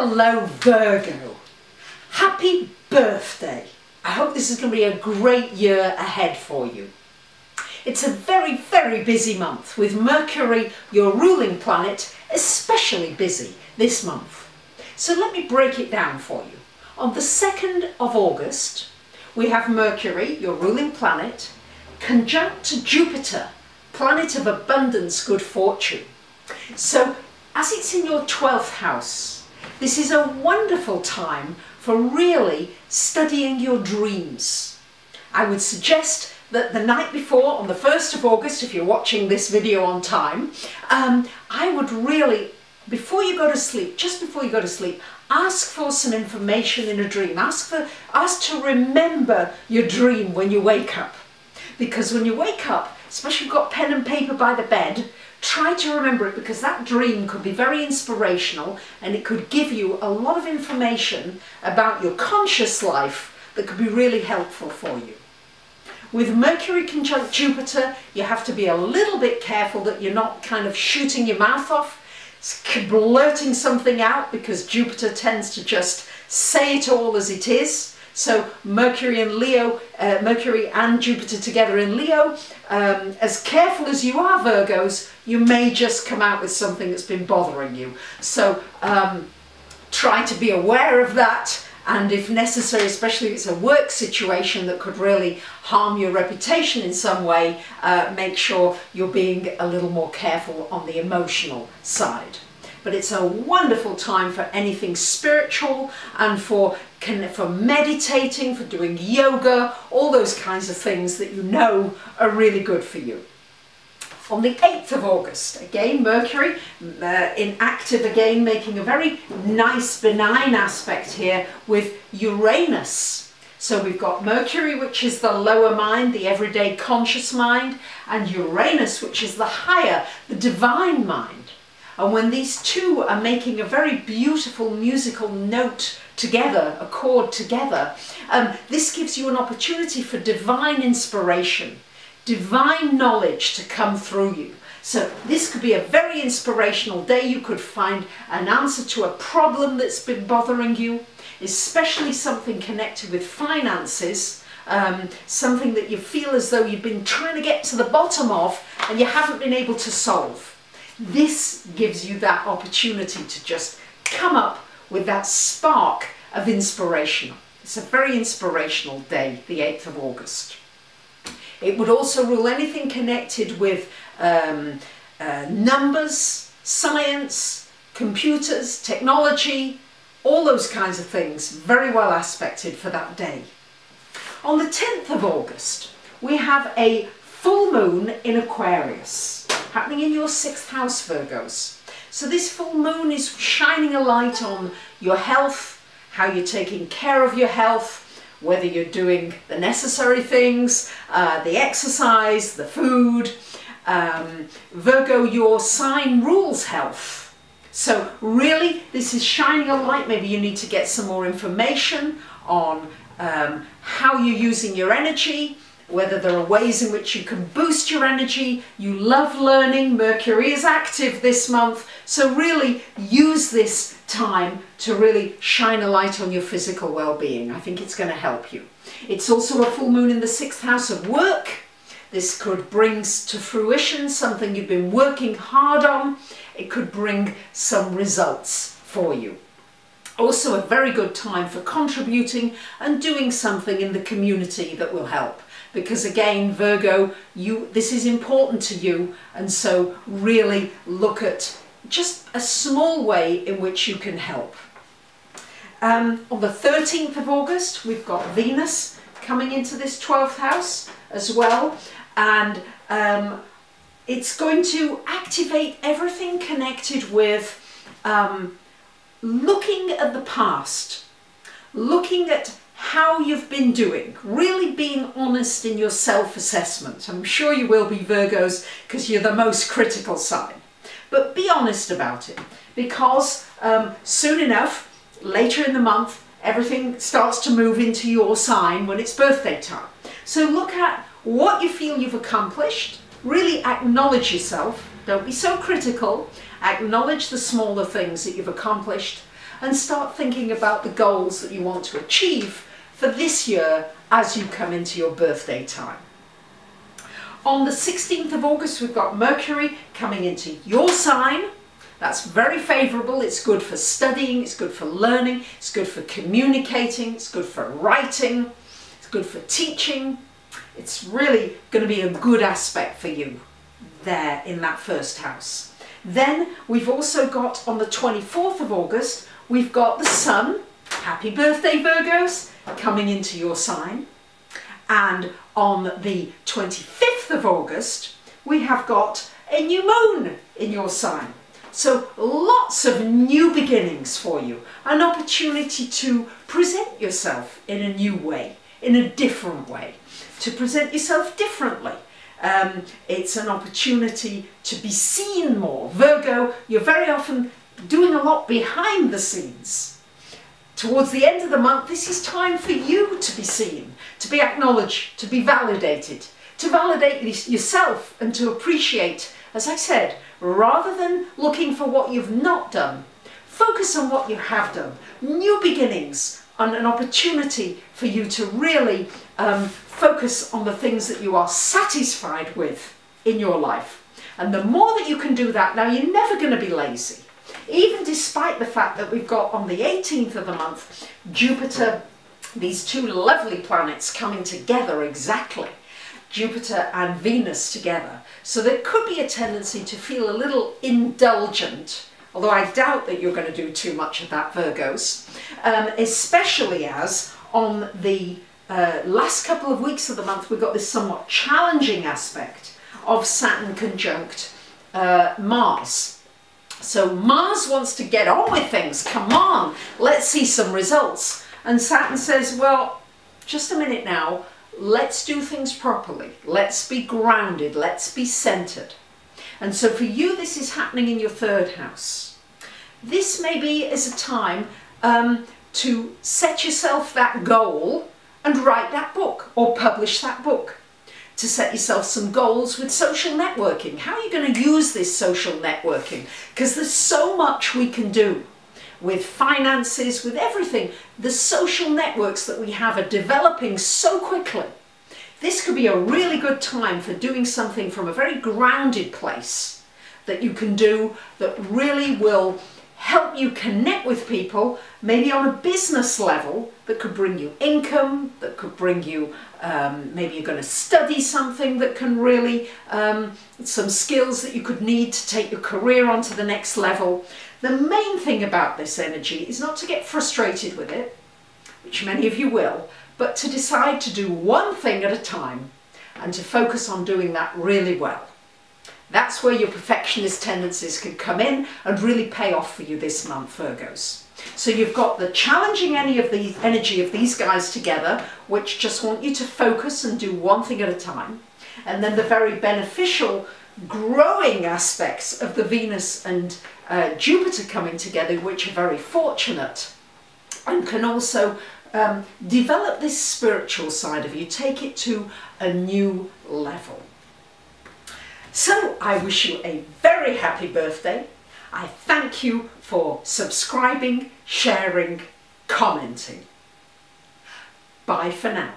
Hello Virgo, happy birthday. I hope this is going to be a great year ahead for you. It's a very, very busy month with Mercury, your ruling planet, especially busy this month. So let me break it down for you. On the 2nd of August, we have Mercury, your ruling planet, conjunct to Jupiter, planet of abundance, good fortune. So as it's in your 12th house, this is a wonderful time for really studying your dreams. I would suggest that the night before, on the 1st of August, if you're watching this video on time, I would really, before you go to sleep, just before you go to sleep, ask for some information in a dream. Ask to remember your dream when you wake up. Because when you wake up, especially if you've got pen and paper by the bed, try to remember it, because that dream could be very inspirational and it could give you a lot of information about your conscious life that could be really helpful for you. With Mercury conjunct Jupiter, you have to be a little bit careful that you're not kind of shooting your mouth off, blurting something out, because Jupiter tends to just say it all as it is. So Mercury and Leo, Mercury and Jupiter together in Leo, as careful as you are, Virgos, you may just come out with something that's been bothering you. So try to be aware of that, and if necessary, especially if it's a work situation that could really harm your reputation in some way, make sure you're being a little more careful on the emotional side. But it's a wonderful time for anything spiritual and for meditating, for doing yoga, all those kinds of things that you know are really good for you. On the 8th of August, again Mercury in active again, making a very nice benign aspect here with Uranus. So we've got Mercury, which is the lower mind, the everyday conscious mind, and Uranus, which is the higher, the divine mind. And when these two are making a very beautiful musical note together, a chord together, this gives you an opportunity for divine inspiration, divine knowledge to come through you. So this could be a very inspirational day. You could find an answer to a problem that's been bothering you, especially something connected with finances, something that you feel as though you've been trying to get to the bottom of and you haven't been able to solve. This gives you that opportunity to just come up with that spark of inspiration. It's a very inspirational day, the 8th of August. It would also rule anything connected with numbers, science, computers, technology, all those kinds of things, very well aspected for that day. On the 10th of August, we have a full moon in Aquarius, happening in your 6th house, Virgos. So this full moon is shining a light on your health, how you're taking care of your health, whether you're doing the necessary things, the exercise, the food. Virgo, your sign rules health. So really this is shining a light. Maybe you need to get some more information on how you're using your energy, whether there are ways in which you can boost your energy. You love learning. Mercury is active this month, so really use this time to really shine a light on your physical well-being. I think it's going to help you. It's also a full moon in the 6th house of work. This could bring to fruition something you've been working hard on. It could bring some results for you. Also a very good time for contributing and doing something in the community that will help. Because again, Virgo, this is important to you, and so really look at just a small way in which you can help. On the 13th of August, we've got Venus coming into this 12th house as well, and it's going to activate everything connected with looking at the past, looking at how you've been doing, really being honest in your self-assessment. I'm sure you will be, Virgos, because you're the most critical sign. But be honest about it, because soon enough, later in the month, everything starts to move into your sign when it's birthday time. So look at what you feel you've accomplished, really acknowledge yourself, don't be so critical, acknowledge the smaller things that you've accomplished, and start thinking about the goals that you want to achieve for this year as you come into your birthday time. On the 16th of August, we've got Mercury coming into your sign. That's very favourable. It's good for studying, it's good for learning, it's good for communicating, it's good for writing, it's good for teaching. It's really going to be a good aspect for you there in that first house. Then we've also got on the 24th of August, we've got the Sun, happy birthday Virgos, coming into your sign. And on the 25th of August, we have got a new moon in your sign. So lots of new beginnings for you, an opportunity to present yourself in a new way, in a different way, to present yourself differently. It's an opportunity to be seen more. Virgo, you're very often doing a lot behind the scenes. Towards the end of the month, this is time for you to be seen, to be acknowledged, to be validated, to validate yourself and to appreciate, as I said, rather than looking for what you've not done, focus on what you have done. New beginnings and an opportunity for you to really focus on the things that you are satisfied with in your life. And the more that you can do that, now you're never going to be lazy. Even despite the fact that we've got on the 18th of the month, Jupiter, these two lovely planets coming together exactly, Jupiter and Venus together. So there could be a tendency to feel a little indulgent, although I doubt that you're going to do too much of that, Virgos, especially as on the last couple of weeks of the month we've got this somewhat challenging aspect of Saturn conjunct Mars. So Mars wants to get on with things. Come on, let's see some results. And Saturn says, well, just a minute now, let's do things properly. Let's be grounded. Let's be centered. And so for you, this is happening in your third house. This maybe is a time to set yourself that goal and write that book or publish that book. To set yourself some goals with social networking. How are you going to use this social networking? Because there's so much we can do with finances, with everything. The social networks that we have are developing so quickly. This could be a really good time for doing something from a very grounded place that you can do that really will help you connect with people, maybe on a business level, that could bring you income, that could bring you, maybe you're going to study something that can really, some skills that you could need to take your career on to the next level. The main thing about this energy is not to get frustrated with it, which many of you will, but to decide to do one thing at a time and to focus on doing that really well. That's where your perfectionist tendencies can come in and really pay off for you this month, Virgos. So you've got the challenging energy of these guys together, which just want you to focus and do one thing at a time. And then the very beneficial, growing aspects of the Venus and Jupiter coming together, which are very fortunate and can also develop this spiritual side of you, take it to a new level. So I wish you a very happy birthday. I thank you for subscribing, sharing, commenting. Bye for now.